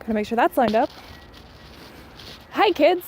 Gotta make sure that's lined up. Hi kids!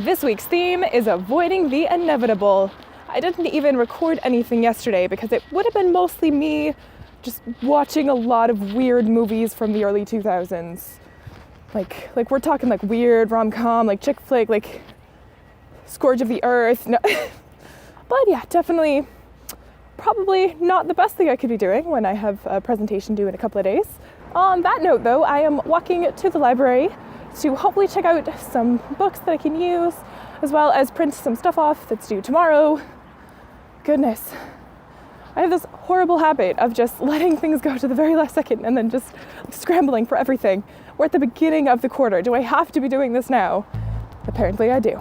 This week's theme is avoiding the inevitable. I didn't even record anything yesterday because it would have been mostly me just watching a lot of weird movies from the early 2000s. Like we're talking like weird rom-com, like chick flick, like Scourge of the Earth. No. But yeah, definitely probably not the best thing I could be doing when I have a presentation due in a couple of days. On that note though, I am walking to the library to hopefully check out some books that I can use, as well as print some stuff off that's due tomorrow. Goodness. I have this horrible habit of just letting things go to the very last second and then just scrambling for everything. We're at the beginning of the quarter. Do I have to be doing this now? Apparently I do.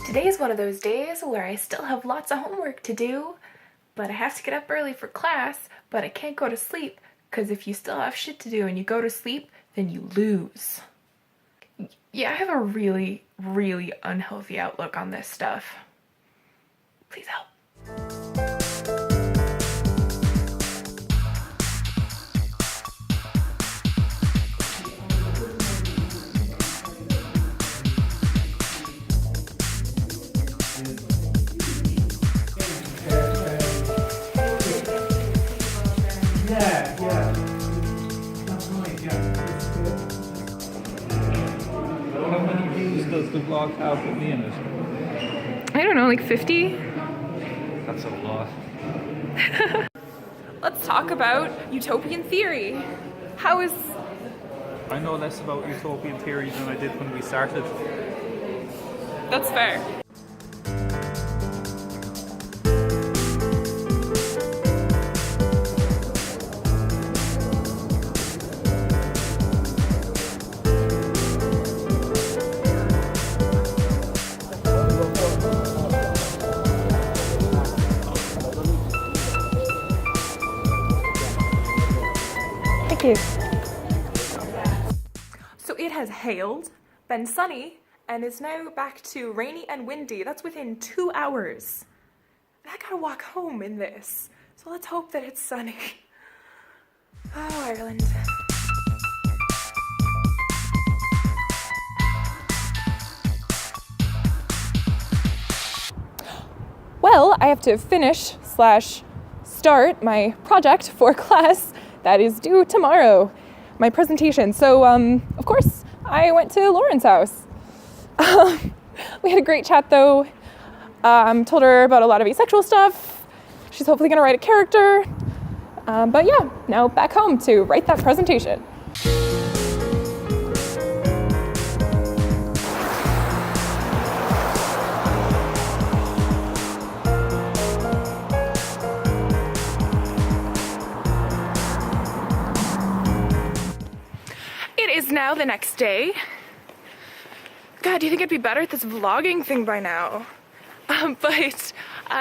Today is one of those days where I still have lots of homework to do, but I have to get up early for class, but I can't go to sleep, because if you still have shit to do and you go to sleep, then you lose. Yeah, I have a really, really unhealthy outlook on this stuff. Please help. Does the vlog have with me in it? I don't know, like 50? That's a lot. Let's talk about utopian theory. How is... I know less about utopian theory than I did when we started. That's fair. So it has hailed, been sunny, and is now back to rainy and windy. That's within 2 hours. And I gotta walk home in this. So let's hope that it's sunny. Oh, Ireland. Well, I have to finish/start my project for class that is due tomorrow, my presentation. So, of course, I went to Lauren's house. We had a great chat though. Told her about a lot of asexual stuff. She's hopefully gonna write a character. But yeah, now back home to write that presentation. It is now the next day. God, do you think I'd be better at this vlogging thing by now? But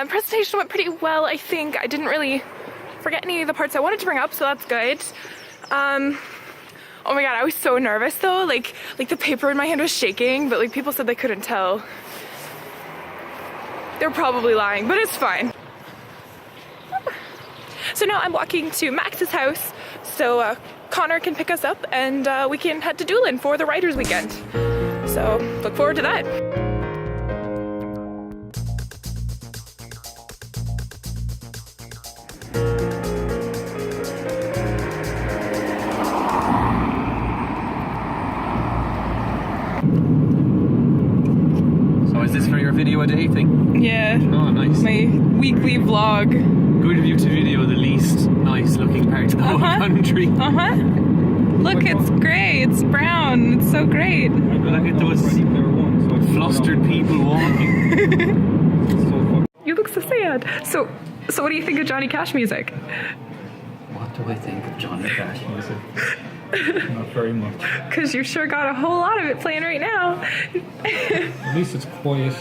presentation went pretty well, I think. I didn't really forget any of the parts I wanted to bring up, so that's good. Oh my god, I was so nervous though. Like the paper in my hand was shaking, but like people said they couldn't tell. They're probably lying, but it's fine. So now I'm walking to Max's house, so Connor can pick us up and we can head to Doolin for the writers' weekend. So look forward to that. So is this for your video a day thing? Yeah. Oh, nice. My weekly vlog. Good of you to video the least nice looking part of the whole country. Look, it's grey, it's brown, it's so great. Look at those flustered people walking. You look so sad. So what do you think of Johnny Cash music? What do I think of Johnny Cash music? Not very much. Because you sure got a whole lot of it playing right now. At least it's quiet.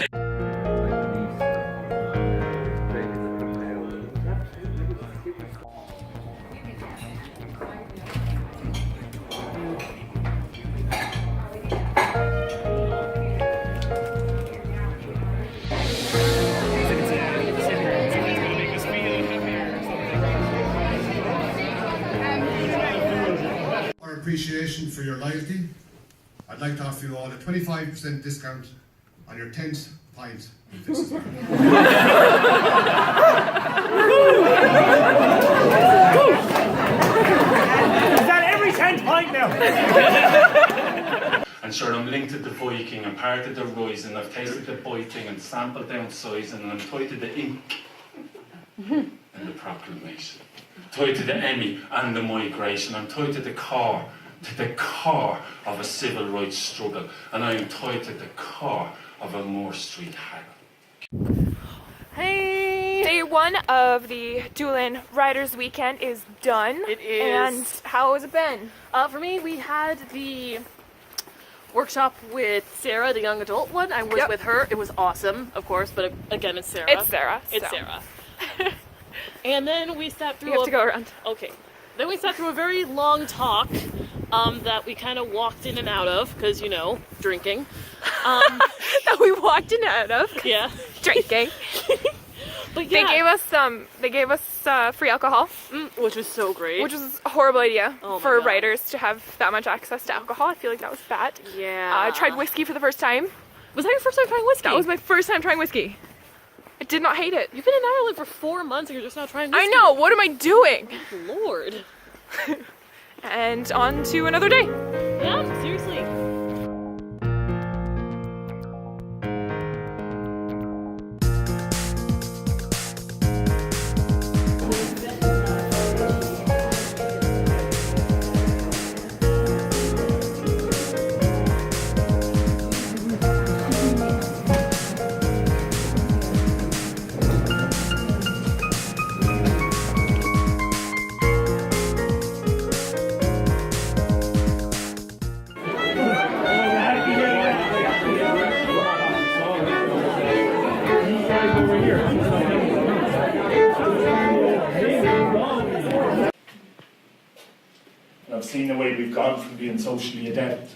Our appreciation for your loyalty, I'd like to offer you all a 25% discount on your 10th pint. This is that every 10th pint now? And sure, I'm linked to the Viking and part of the Rise, and I've tasted the biting and sampled down size, and I'm tied to the ink and the proclamation. Tied to the Emmy and the migration. I'm tied to the core of a civil rights struggle, and I am tied to the core of a Moore Street haggle. Hey! Day one of the Doolin Writers Weekend is done. It is. And how has it been? For me, we had the workshop with Sarah, the young adult one. I was with her. It was awesome, of course, but again, it's Sarah. It's Sarah. It's so. Sarah. And then we sat through You have to go around. Okay. Then we sat through a very long talk that we kind of walked in and out of, because, you know, drinking. That we walked in and out of. Yeah. Drinking. But yeah. They gave us free alcohol. Which was so great. Which was a horrible idea Oh my for God. writers to have that much access to alcohol. I feel like that was bad. Yeah. I tried whiskey for the first time. Was that your first time trying whiskey? That was my first time trying whiskey. I did not hate it. You've been in Ireland for 4 months and you're just not trying whiskey. I know, what am I doing? Lord. And on to another day. Yeah, seriously. I've seen the way we've gone from being socially adept,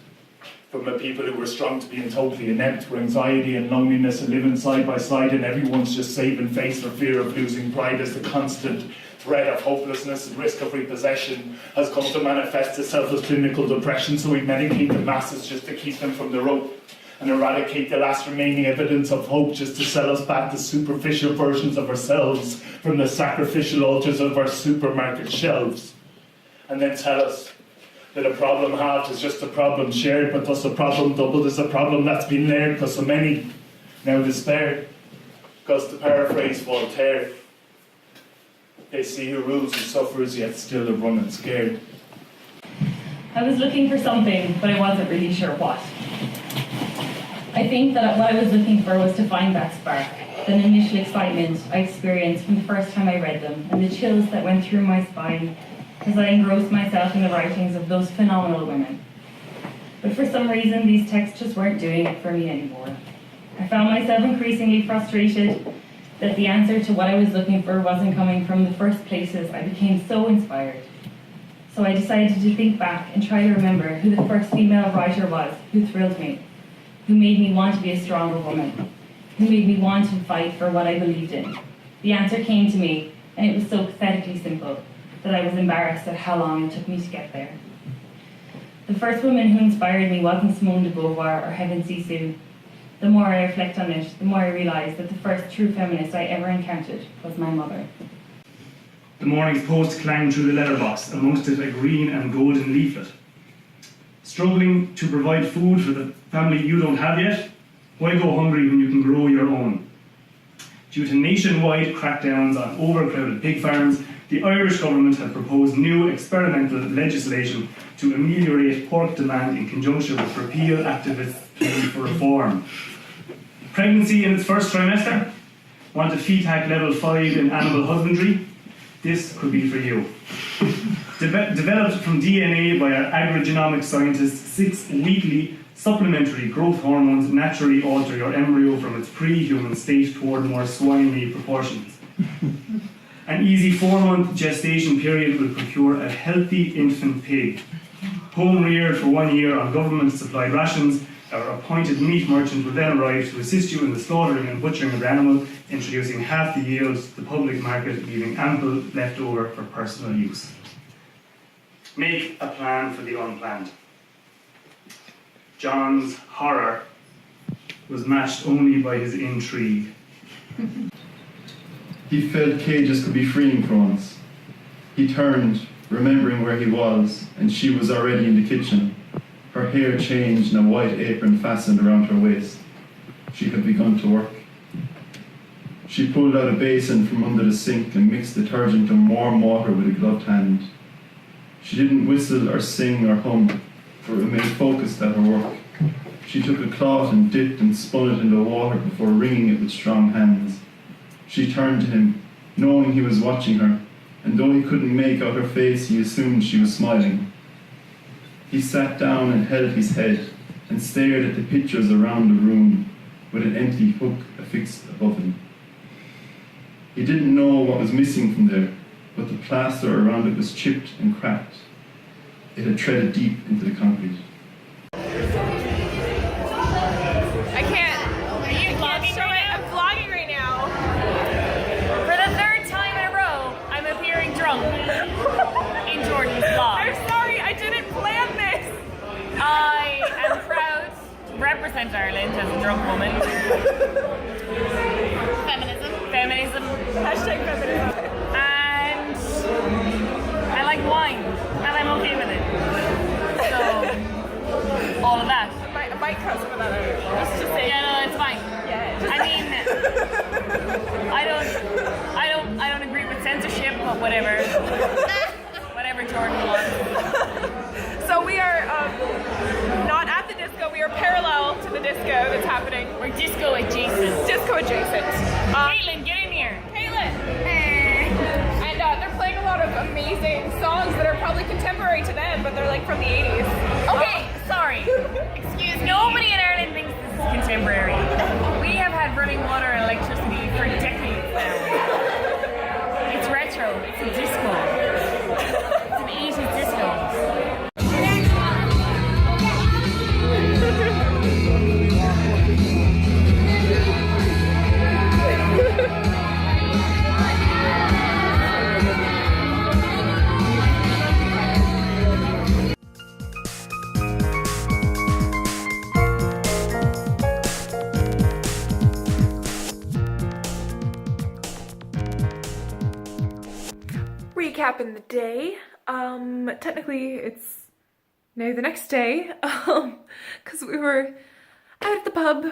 from a people who were strong to being totally inept, where anxiety and loneliness are living side by side and everyone's just saving face for fear of losing pride as the constant threat of hopelessness and risk of repossession has come to manifest itself as clinical depression, so we medicate the masses just to keep them from the rope and eradicate the last remaining evidence of hope just to sell us back to superficial versions of ourselves from the sacrificial altars of our supermarket shelves. And then tell us that a problem halved is just a problem shared, but thus a problem doubled is a problem that's been layered because so many now despair. Because to paraphrase Voltaire, they see who rules and suffers yet still are running scared. I was looking for something, but I wasn't really sure what. I think that what I was looking for was to find that spark, that initial excitement I experienced from the first time I read them, and the chills that went through my spine as I engrossed myself in the writings of those phenomenal women. But for some reason, these texts just weren't doing it for me anymore. I found myself increasingly frustrated that the answer to what I was looking for wasn't coming from the first places I became so inspired. So I decided to think back and try to remember who the first female writer was who thrilled me, who made me want to be a stronger woman, who made me want to fight for what I believed in. The answer came to me, and it was so pathetically simple that I was embarrassed at how long it took me to get there. The first woman who inspired me wasn't Simone de Beauvoir or Helen Sissou. The more I reflect on it, the more I realise that the first true feminist I ever encountered was my mother. The morning's post clanged through the letterbox, amongst it a green and golden leaflet. Struggling to provide food for the family you don't have yet? Why go hungry when you can grow your own? Due to nationwide crackdowns on overcrowded pig farms, the Irish government had proposed new experimental legislation to ameliorate pork demand in conjunction with repeal activists' plea for reform. Pregnancy in its first trimester? Want a FETAC level 5 in animal husbandry? This could be for you. Developed from DNA by our agrogenomic scientists, 6 weekly supplementary growth hormones naturally alter your embryo from its pre-human state toward more swine-meat proportions. An easy 4-month gestation period will procure a healthy infant pig. Home-reared for 1 year on government-supplied rations, our appointed meat merchant will then arrive to assist you in the slaughtering and butchering of the animal, introducing half the yield to the public market, leaving ample left over for personal use. Make a plan for the unplanned. John's horror was matched only by his intrigue. He felt cages could be freeing for once. He turned, remembering where he was, and she was already in the kitchen, her hair changed and a white apron fastened around her waist. She had begun to work. She pulled out a basin from under the sink and mixed detergent and warm water with a gloved hand. She didn't whistle or sing or hum, but remained focused at her work. She took a cloth and dipped and spun it into water before wringing it with strong hands. She turned to him, knowing he was watching her, and though he couldn't make out her face, he assumed she was smiling. He sat down and held his head and stared at the pictures around the room with an empty hook affixed above him. He didn't know what was missing from there, but the plaster around it was chipped and cracked. It had treaded deep into the concrete. I can't. Are you vlogging right now? I'm vlogging right now. For the 3rd time in a row, I'm appearing drunk in Jordan's vlog. I'm sorry, I didn't plan this. I am proud to represent Ireland as a drunk woman. Feminism. Hashtag feminism. And I like wine, and I'm okay with it. So, all of that. I might cut some of that out. Let's just say. Yeah, no, it's fine. Yeah. I mean, I don't agree with censorship, but whatever. Whatever Jordan wants. So we are not at the disco. We are parallel to the disco that's happening. We're disco adjacent. Disco adjacent. Caitlin, get in here. Caitlin. And they're playing a lot of amazing songs that are probably contemporary to them, but they're like from the 80s. Okay, sorry. Excuse me. Nobody in Ireland thinks this is contemporary. We have had running water and electricity for decades now. It's retro. It's a disco. It's an 80s disco. Recapping the day. Technically it's now the next day, because we were out at the pub.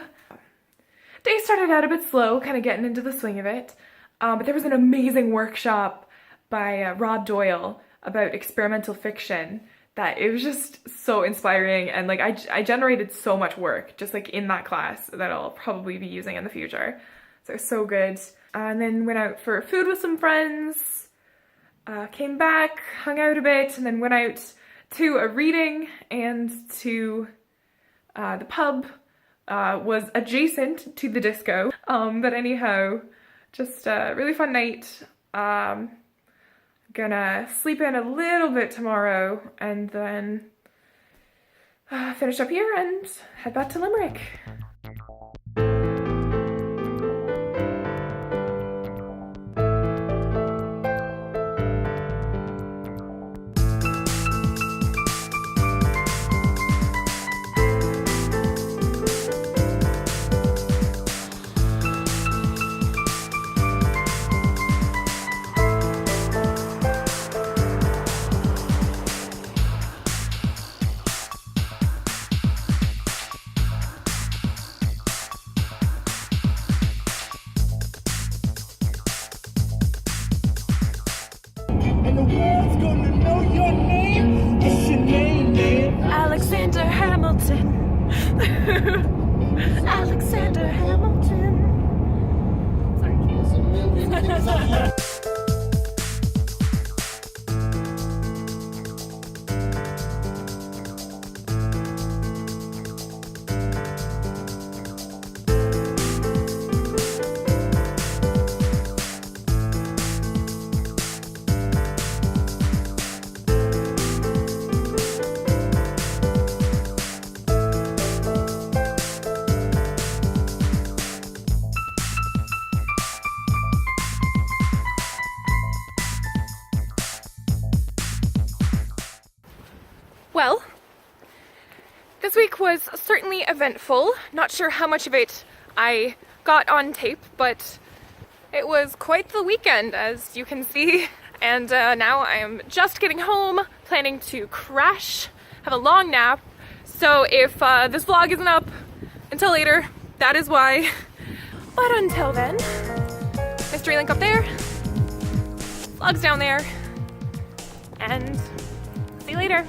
Day started out a bit slow, kind of getting into the swing of it, but there was an amazing workshop by Rob Doyle about experimental fiction that it was just so inspiring, and like I generated so much work just like in that class that I'll probably be using in the future. So it was so good. And then went out for food with some friends, came back, hung out a bit, and then went out to a reading and to the pub. Was adjacent to the disco, but anyhow, just a really fun night. Gonna sleep in a little bit tomorrow and then finish up here and head back to Limerick. Alexander Hamilton. Alexander Hamilton. Sorry. This week was certainly eventful. Not sure how much of it I got on tape, but it was quite the weekend, as you can see. And now I am just getting home, planning to crash, have a long nap. So if this vlog isn't up until later, that is why. But until then, mystery link up there, vlog's down there, and see you later.